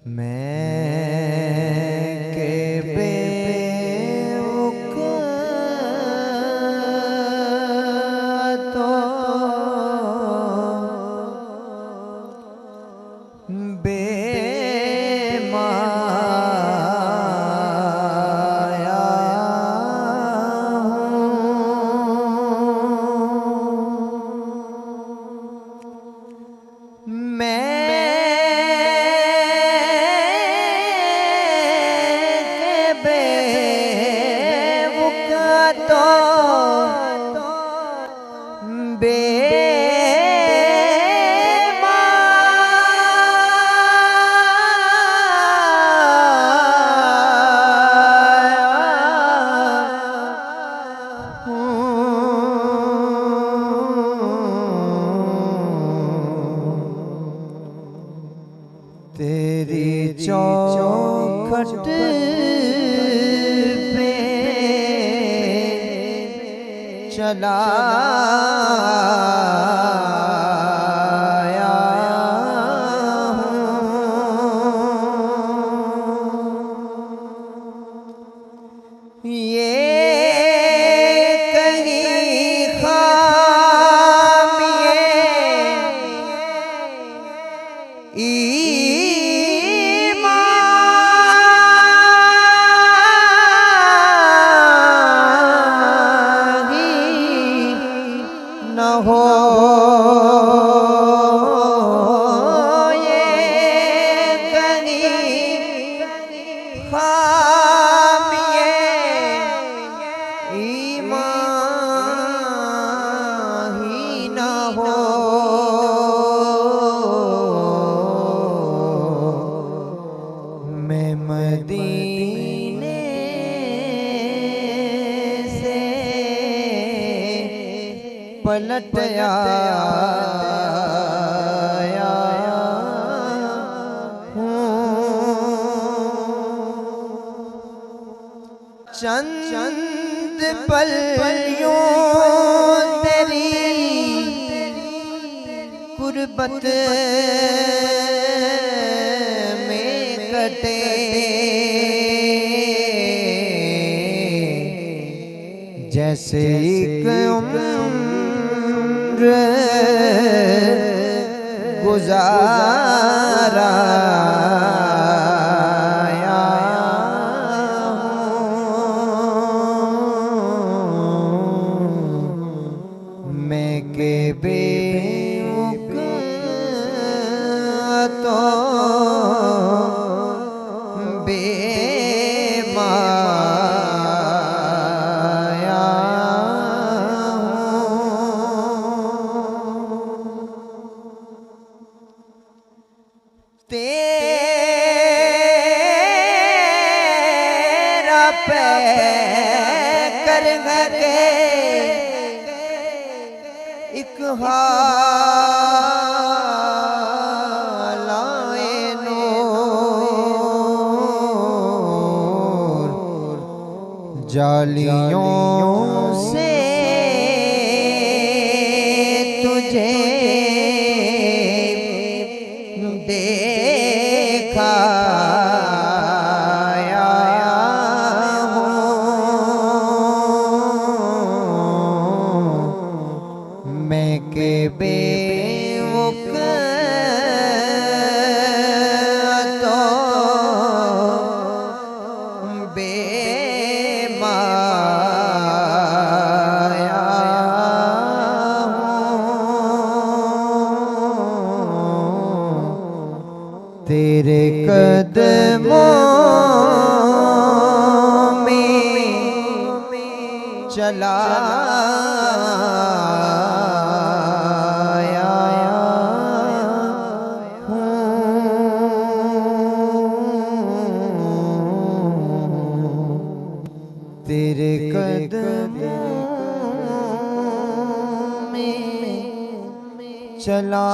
मैं के बेवकूफ़ तो बेमाया हूँ। तेरी चौखट पे चला आया हूँ। ये कहीं खामिए न हो, ये कहीं खामिए ईमान ही न हो। मैं मदीने से पलट आया हूँ। चंद पल यूं तेरी गुर्बत में कटे, जैसे एक उम्र गुजारा हूँ। मैं के बेवकूफ़ तो बेमाया तेरा पैकर के एक हालाए नूर जालियों से तुझे देखा हूँ। मैं के बेवकूफ़ तो बेमाया हूँ। तेरे कदमों में चला आया हूँ। तेरे कदमों में चला